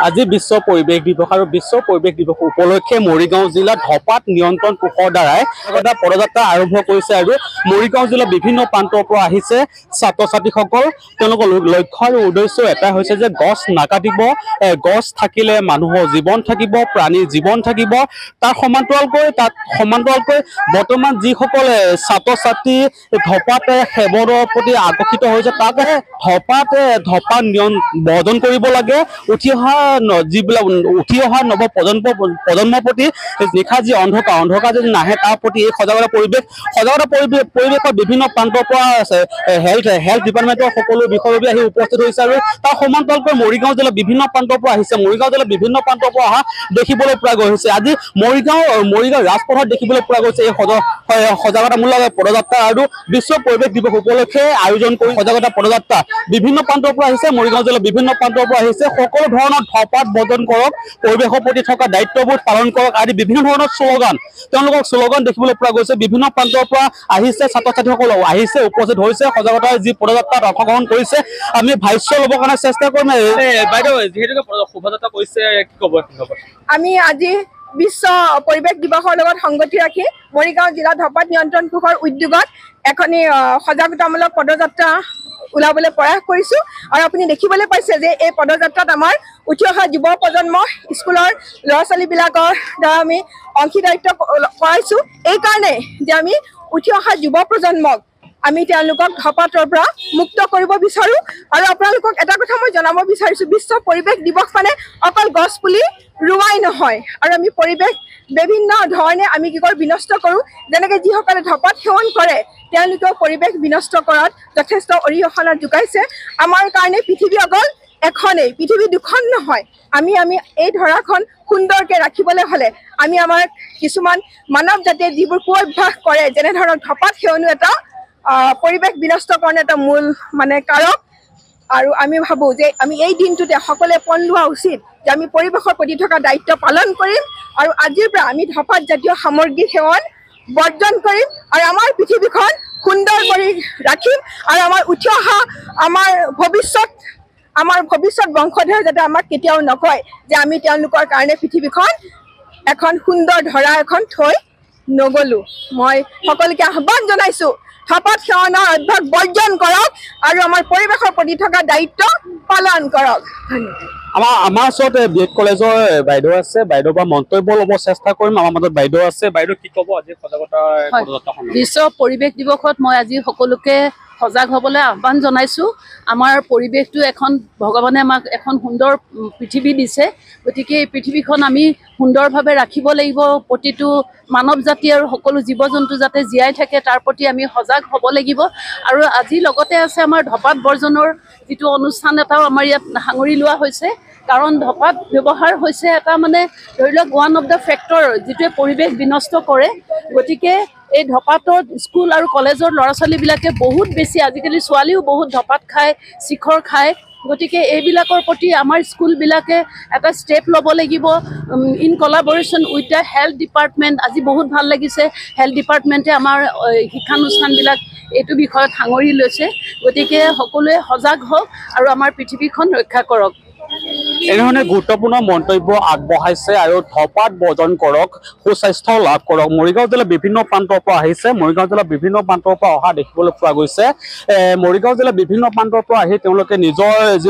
আজি বিশ্ব পৰিৱেশ দিৱস আৰু বিশ্ব পৰিৱেশ দিৱস উপলক্ষে মৰিগাঁও জিলাত ধপাত নিয়ন্ত্ৰণ কোষৰ দ্বাৰাই এটা পদযাত্ৰা আৰম্ভ কৰিছে আৰু মৰিগাঁও জিলাৰ বিভিন্ন প্ৰান্তৰ পৰা আহিছে ছাত্ৰ ছাত্ৰীসকল। তেওঁলোকৰ লক্ষ্য আৰু উদ্দেশ্য এটাই হৈছে যে গছ নাকাটিব, গছ থাকিলে মানুহৰ জীৱন থাকিব, প্ৰাণীৰ জীৱন থাকিব। তাৰ সমান্তৰালকৈ বৰ্তমান যিসকলে ছাত্ৰ ছাত্ৰী ধপাত সেৱনৰ প্ৰতি আকৰ্ষিত হৈছে তাক ধপাত বৰ্জন কৰিব লাগে। উঠি অহা নৱ প্ৰজন্মৰ প্ৰতি নিশা যি অন্ধকাৰ যদি নাহে তাৰ প্ৰতি এই সজাগতা পৰিৱেশৰ বিভিন্ন প্ৰান্তৰ পৰা হেল্থ ডিপাৰ্টমেণ্টৰ সকলো বিষয়ববী আহি উপস্থিত হৈছে আৰু তাৰ সমান্তৰালকৈ মৰিগাঁও জিলাৰ বিভিন্ন প্ৰান্তৰ পৰা আহিছে। মৰিগাঁও জিলাৰ বিভিন্ন প্ৰান্তৰ পৰা অহা দেখিবলৈ পোৱা গৈছে। আজি মৰিগাঁও ৰাজপথত দেখিবলৈ পোৱা গৈছে এই সজাগতামূলক পদযাত্ৰা আৰু বিশ্ব পৰিৱেশ দিৱস উপলক্ষে আয়োজন কৰি সজাগতা পদযাত্ৰা বিভিন্ন প্ৰান্তৰ পৰা আহিছে। মৰিগাঁও জিলাৰ বিভিন্ন প্ৰান্তৰ পৰা আহিছে। সকলো ধৰণৰ ধপাত বৰ্জন কৰক, পৰিৱেশৰ প্ৰতি থকা দায়িত্ববোধ পালন কৰক আদি বিভিন্ন ধৰণৰ তেওঁলোকক শ্লোগান দেখিবলৈ পোৱা গৈছে। বিভিন্ন প্ৰান্তৰ পৰা আহিছে, ছাত্ৰ ছাত্ৰীসকল আহিছে, উপস্থিত হৈছে, সজাগতাৰ যি পদযাত্ৰাত অংশগ্ৰহণ কৰিছে। আমি ভাষ্য ল'বৰ কাৰণে চেষ্টা কৰিম। বাইদেউ যিহেতুকে শোভাযাত্ৰা কৰিছে, কি ক'ব? আমি আজি বিশ্ব পৰিৱেশ দিৱসৰ লগত সংগতি ৰাখি মৰিগাঁও জিলা ধপাত নিয়ন্ত্ৰণ কোষৰ উদ্যোগত এখনি সজাগতামূলক পদযাত্ৰা ওলাবলৈ প্ৰয়াস কৰিছো। আৰু আপুনি দেখিবলৈ পাইছে যে এই পদযাত্ৰাত আমাৰ উঠি অহা যুৱ প্ৰজন্ম স্কুলৰ ল'ৰা ছোৱালীবিলাকৰ দ্বাৰা আমি অংশীদাৰিত্ব কৰাইছো। এইকাৰণে যে আমি উঠি অহা যুৱ প্ৰজন্মক আমি তেওঁলোকক ধপাতৰ পৰা মুক্ত কৰিব বিচাৰো। আৰু আপোনালোকক এটা কথা মই জনাব বিচাৰিছো, বিশ্ব পৰিৱেশ দিৱস মানে অকল গছ পুলি ৰুৱাই নহয়, আৰু আমি পৰিৱেশ বিভিন্ন ধৰণে আমি কি কৰো বিনষ্ট কৰো। যেনেকৈ যিসকলে ধপাত সেৱন কৰে তেওঁলোকেও পৰিৱেশ বিনষ্ট কৰাত যথেষ্ট অৰিহণা যোগাইছে। আমাৰ কাৰণে পৃথিৱী অকল এখনেই, পৃথিৱী দুখন নহয়। আমি এই ধৰাখন সুন্দৰকৈ ৰাখিবলৈ হ'লে আমি আমাৰ কিছুমান মানৱ জাতিয়ে যিবোৰ কুঅভ্যাস কৰে, যেনেধৰণক ধপাত সেৱনো এটা পৰিৱেশ বিনষ্ট কাৰণে এটা মূল কাৰক। আৰু আমি ভাবো যে আমি এই দিনটোতে সকলোৱে পণ লোৱা উচিত যে আমি পৰিৱেশৰ প্ৰতি থকা দায়িত্ব পালন কৰিম আৰু আজিৰ পৰা আমি ধপাত জাতীয় সামগ্ৰী সেৱন বৰ্জন কৰিম আৰু আমাৰ পৃথিৱীখন সুন্দৰ কৰি ৰাখিম। আৰু আমাৰ উঠি অহা আমাৰ ভৱিষ্যত বংশধৰে যাতে আমাক কেতিয়াও নকয় যে আমি তেওঁলোকৰ কাৰণে পৃথিৱীখন এখন সুন্দৰ ধৰা এখন থৈ নগলো। মই সকলোকে আহ্বান জনাইছো, ধপাত সেৱনৰ অভ্যাস বৰ্জন কৰক আৰু আমাৰ পৰিৱেশৰ প্ৰতি থকা দায়িত্ব পালন কৰক। আমাৰ ওচৰত BED কলেজৰ বাইদেউ আছে, বাইদেউৰ পৰা মন্তব্য ল'ব চেষ্টা কৰিম। আমাৰ মাজত বাইদেউ আছে। বাইদেউ কি ক'ব আজি সজাগতা পদযাত্ৰাখন? বিশ্ব পৰিৱেশ দিৱসত মই আজি সকলোকে সজাগ হ'বলৈ আহ্বান জনাইছোঁ। আমাৰ পৰিৱেশটো ভগৱানে আমাক এখন সুন্দৰ পৃথিৱী দিছে, গতিকে এই পৃথিৱীখন আমি সুন্দৰভাৱে ৰাখিব লাগিব। প্ৰতিটো মানৱ জাতি আৰু সকলো জীৱ জন্তু যাতে জীয়াই থাকে তাৰ প্ৰতি আমি সজাগ হ'ব লাগিব। আৰু আজি লগতে আছে আমাৰ ধপাত বৰ্জনৰ যিটো অনুষ্ঠান এটাও আমাৰ ইয়াত সাঙুৰি লোৱা হৈছে। কাৰণ ধপাত ব্যৱহাৰ হৈছে এটা ধৰি লওক ওৱান অফ দ্য ফেক্টৰ যিটোৱে পৰিৱেশ বিনষ্ট কৰে। গতিকে এই ধপাতত স্কুল আৰু কলেজৰ ল'ৰা ছোৱালীবিলাকে বহুত বেছি, আজিকালি ছোৱালীও বহুত ধপাত খায়, শিখৰ খায়। গতিকে এইবিলাকৰ প্ৰতি আমাৰ স্কুলবিলাকে এটা ষ্টেপ ল'ব লাগিব in কলাবৰেশ্যন with the health department. আজি বহুত ভাল লাগিছে, হেল্থ ডিপাৰ্টমেণ্টে আমাৰ শিক্ষানুষ্ঠানবিলাক এইটো বিষয়ত সাঙুৰি লৈছে। গতিকে সকলোৱে সজাগ হওক আৰু আমাৰ পৃথিৱীখন ৰক্ষা কৰক। এনেধৰণে গুৰুত্বপূৰ্ণ মন্তব্য আগবঢ়াইছে আৰু ধপাত বৰ্জন কৰক, সুস্বাস্থ্য লাভ কৰক। মৰিগাঁও জিলাৰ বিভিন্ন প্ৰান্তৰ পৰা আহিছে। মৰিগাঁও জিলাৰ বিভিন্ন প্ৰান্তৰ পৰা অহা দেখিবলৈ পোৱা গৈছে। মৰিগাঁও জিলাৰ বিভিন্ন প্ৰান্তৰ পৰা আহি তেওঁলোকে নিজৰ যি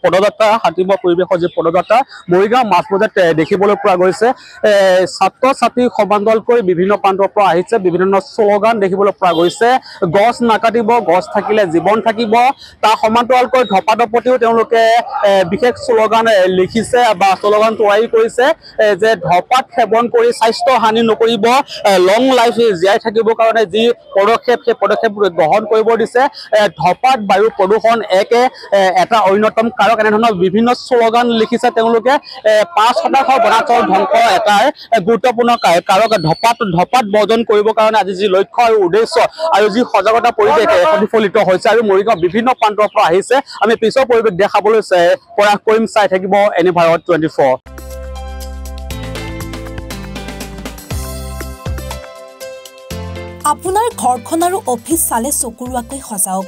পদযাত্ৰা শান্তিময় পৰিৱেশৰ যি পদযাত্ৰা মৰিগাঁও মাজমজিয়াত দেখিবলৈ পোৱা গৈছে। ছাত্ৰ ছাত্ৰী সমান্তৰালকৈ বিভিন্ন প্ৰান্তৰ পৰা আহিছে। বিভিন্ন শ্লোগান দেখিবলৈ পোৱা গৈছে। গছ নাকাটিব, গছ থাকিলে জীৱন থাকিব। তাৰ সমান্তৰালকৈ ধপাতৰ প্ৰতিও তেওঁলোকে বিশেষ শ্লোগান লিখিছে বা শ্লোগান তৈয়াৰী কৰিছে যে ধপাত সেৱন কৰি স্বাস্থ্য হানি নকৰিব, লং লাইফ জীয়াই থাকিবৰ কাৰণে যি পদক্ষেপ সেই পদক্ষেপ গ্ৰহণ কৰিব দিছে। ধপাত বায়ু প্ৰদূষণ এটা অন্যতম কাৰক। এনেধৰণৰ বিভিন্ন শ্লোগান লিখিছে তেওঁলোকে। 5% বনাঞ্চল ধ্বংস এটাৰ গুৰুত্বপূৰ্ণ কাৰক। ধপাত বৰ্জন কৰিবৰ কাৰণে আজি যি লক্ষ্য আৰু উদ্দেশ্য আৰু যি সজাগতা পৰিৱেশ প্ৰতিফলিত হৈছে আৰু মৰিগাঁও বিভিন্ন প্ৰান্তৰ পৰা আহিছে। আমি পিছৰ পৰিৱেশ দেখাবলৈ প্ৰয়াস কৰিম। চাই থাকিব এনি ভাৰত 24। আপোনাৰ ঘৰখন আৰু অফিচ চালে চকুৰুৱাকৈ সজাওক।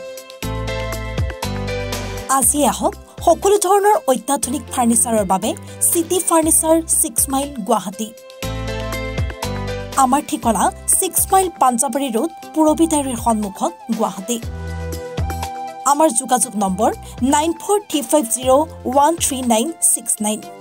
আজি আহক সকলো ধৰণৰ অত্যাধুনিক ফাৰ্নিচাৰৰ বাবে সিটি ফাৰ্নিচাৰ 6 মাইল গুৱাহাটী আমাৰ ঠিকনা 6 মাইল পাঞ্জাবাৰী ৰোড পুৰবিদাৰীৰ সন্মুখত গুৱাহাটী আমাৰ যোগাযোগ নম্বৰ 9435013969